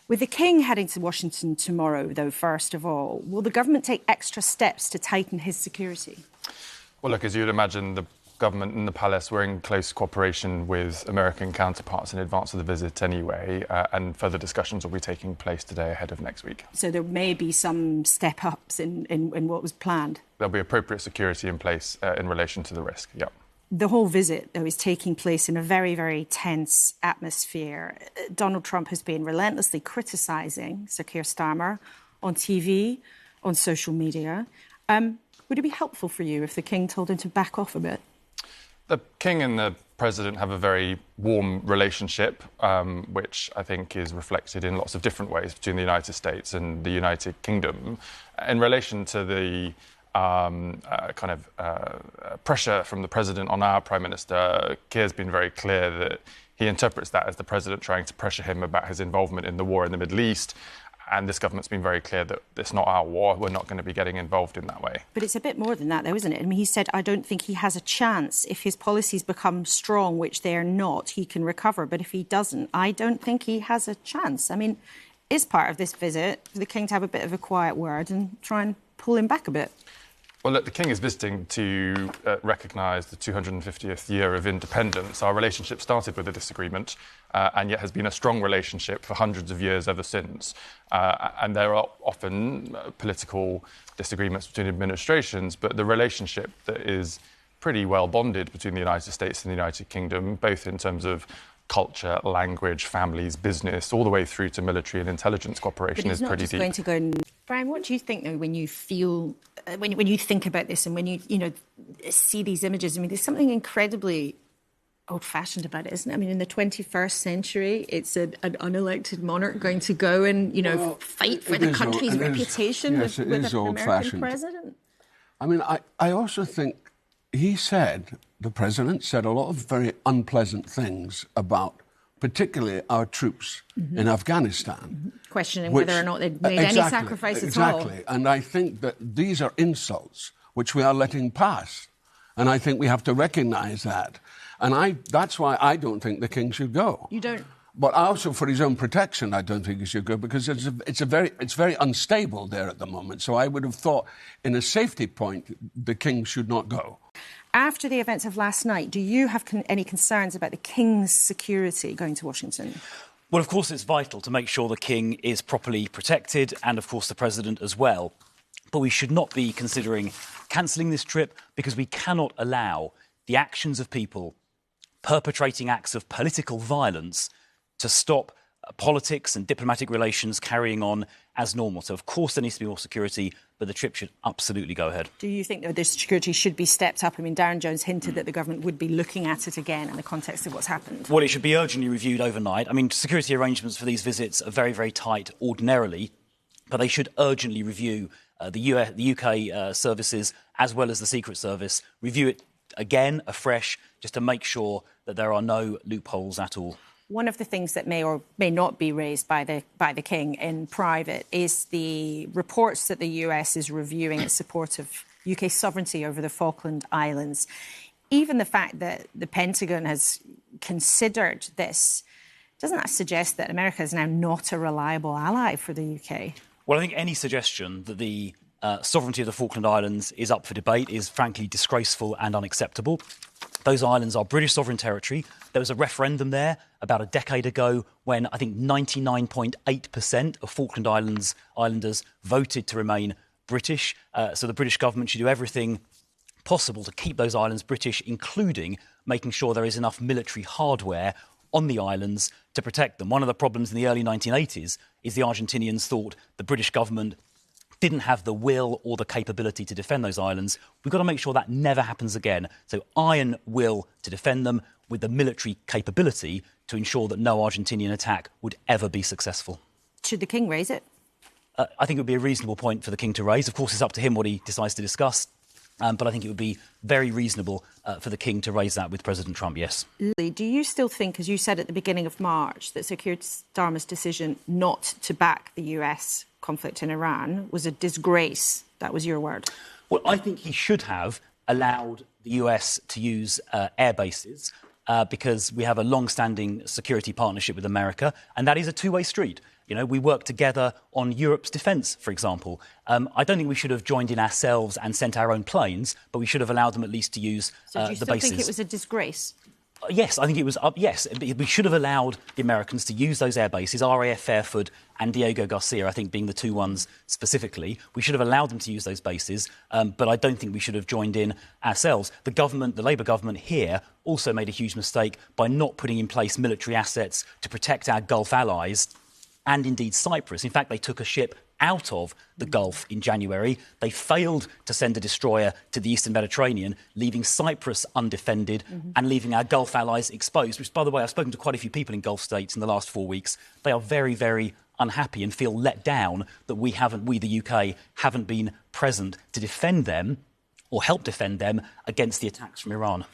With the King heading to Washington tomorrow, though, first of all, will the government take extra steps to tighten his security? Well, look, as you'd imagine, the government and the palace were in close cooperation with American counterparts in advance of the visit anyway, and further discussions will be taking place today ahead of next week. So there may be some step-ups in what was planned? There'll be appropriate security in place in relation to the risk, yeah. The whole visit, though, is taking place in a very, very tense atmosphere. Donald Trump has been relentlessly criticising Sir Keir Starmer on TV, on social media. Would it be helpful for you if the King told him to back off a bit? The King and the President have a very warm relationship, which I think is reflected in lots of different ways between the United States and the United Kingdom. In relation to the pressure from the President on our Prime Minister, Keir's been very clear that he interprets that as the President trying to pressure him about his involvement in the war in the Middle East. And this government's been very clear that it's not our war. We're not going to be getting involved in that way. But it's a bit more than that, though, isn't it? I mean, he said, I don't think he has a chance. If his policies become strong, which they are not, he can recover. But if he doesn't, I don't think he has a chance. I mean, is part of this visit for the King to have a bit of a quiet word and try and pull him back a bit? Well, look, the King is visiting to recognise the 250th year of independence. Our relationship started with a disagreement and yet has been a strong relationship for hundreds of years ever since. And there are often political disagreements between administrations, but the relationship that is pretty well bonded between the United States and the United Kingdom, both in terms of culture, language, families, business, all the way through to military and intelligence cooperation is pretty deep. Going to go and... Brian, what do you think, though, when you feel, when you think about this and when you see these images? I mean, there's something incredibly old-fashioned about it, isn't it? I mean, in the 21st century, it's an unelected monarch going to go and, fight for the country's reputation with an American president. I mean, I also think the President said a lot of very unpleasant things about particularly our troops in Afghanistan. Questioning whether or not they'd made any sacrifice at all. Exactly. And I think that these are insults which we are letting pass. And I think we have to recognise that. And that's why I don't think the King should go. You don't? But also for his own protection, I don't think he should go, because it's very unstable there at the moment. So I would have thought, in a safety point, the King should not go. After the events of last night, do you have any concerns about the King's security going to Washington? Well, of course, it's vital to make sure the King is properly protected and, of course, the President as well. But we should not be considering cancelling this trip, because we cannot allow the actions of people perpetrating acts of political violence to stop politics and diplomatic relations carrying on as normal. So, of course, there needs to be more security, but the trip should absolutely go ahead. Do you think that the security should be stepped up? I mean, Darren Jones hinted that the government would be looking at it again in the context of what's happened. Well, it should be urgently reviewed overnight. I mean, security arrangements for these visits are very, very tight ordinarily, but they should urgently review the UK services as well as the Secret Service, review it again, afresh, just to make sure that there are no loopholes at all. One of the things that may or may not be raised by the King in private is the reports that the US is reviewing its support of UK sovereignty over the Falkland Islands. Even the fact that the Pentagon has considered this, doesn't that suggest that America is now not a reliable ally for the UK? Well, I think any suggestion that the sovereignty of the Falkland Islands is up for debate is frankly disgraceful and unacceptable. Those islands are British sovereign territory. There was a referendum there about a decade ago when I think 99.8% of Falkland Islanders voted to remain British. So the British government should do everything possible to keep those islands British, including making sure there is enough military hardware on the islands to protect them. One of the problems in the early 1980s is the Argentinians thought the British government didn't have the will or the capability to defend those islands. We've got to make sure that never happens again. So iron will to defend them with the military capability to ensure that no Argentinian attack would ever be successful. Should the King raise it? I think it would be a reasonable point for the King to raise. Of course, it's up to him what he decides to discuss. But I think it would be very reasonable for the King to raise that with President Trump, yes. Do you still think, as you said at the beginning of March, that Sir Keir Starmer's decision not to back the US conflict in Iran was a disgrace? That was your word. Well, I think he should have allowed the US to use air bases because we have a long-standing security partnership with America, and that is a two-way street. We work together on Europe's defence, for example. I don't think we should have joined in ourselves and sent our own planes, but we should have allowed them at least to use the bases. So do you still think it was a disgrace? Yes, I think it was. Yes, we should have allowed the Americans to use those air bases, RAF Fairford and Diego Garcia, I think, being the two ones specifically. We should have allowed them to use those bases, but I don't think we should have joined in ourselves. The Labour government here also made a huge mistake by not putting in place military assets to protect our Gulf allies and indeed Cyprus. In fact, they took a ship out of the Gulf in January. They failed to send a destroyer to the Eastern Mediterranean, leaving Cyprus undefended and leaving our Gulf allies exposed, which, by the way, I've spoken to quite a few people in Gulf states in the last 4 weeks. They are very, very unhappy and feel let down that we, the UK, haven't been present to defend them or help defend them against the attacks from Iran.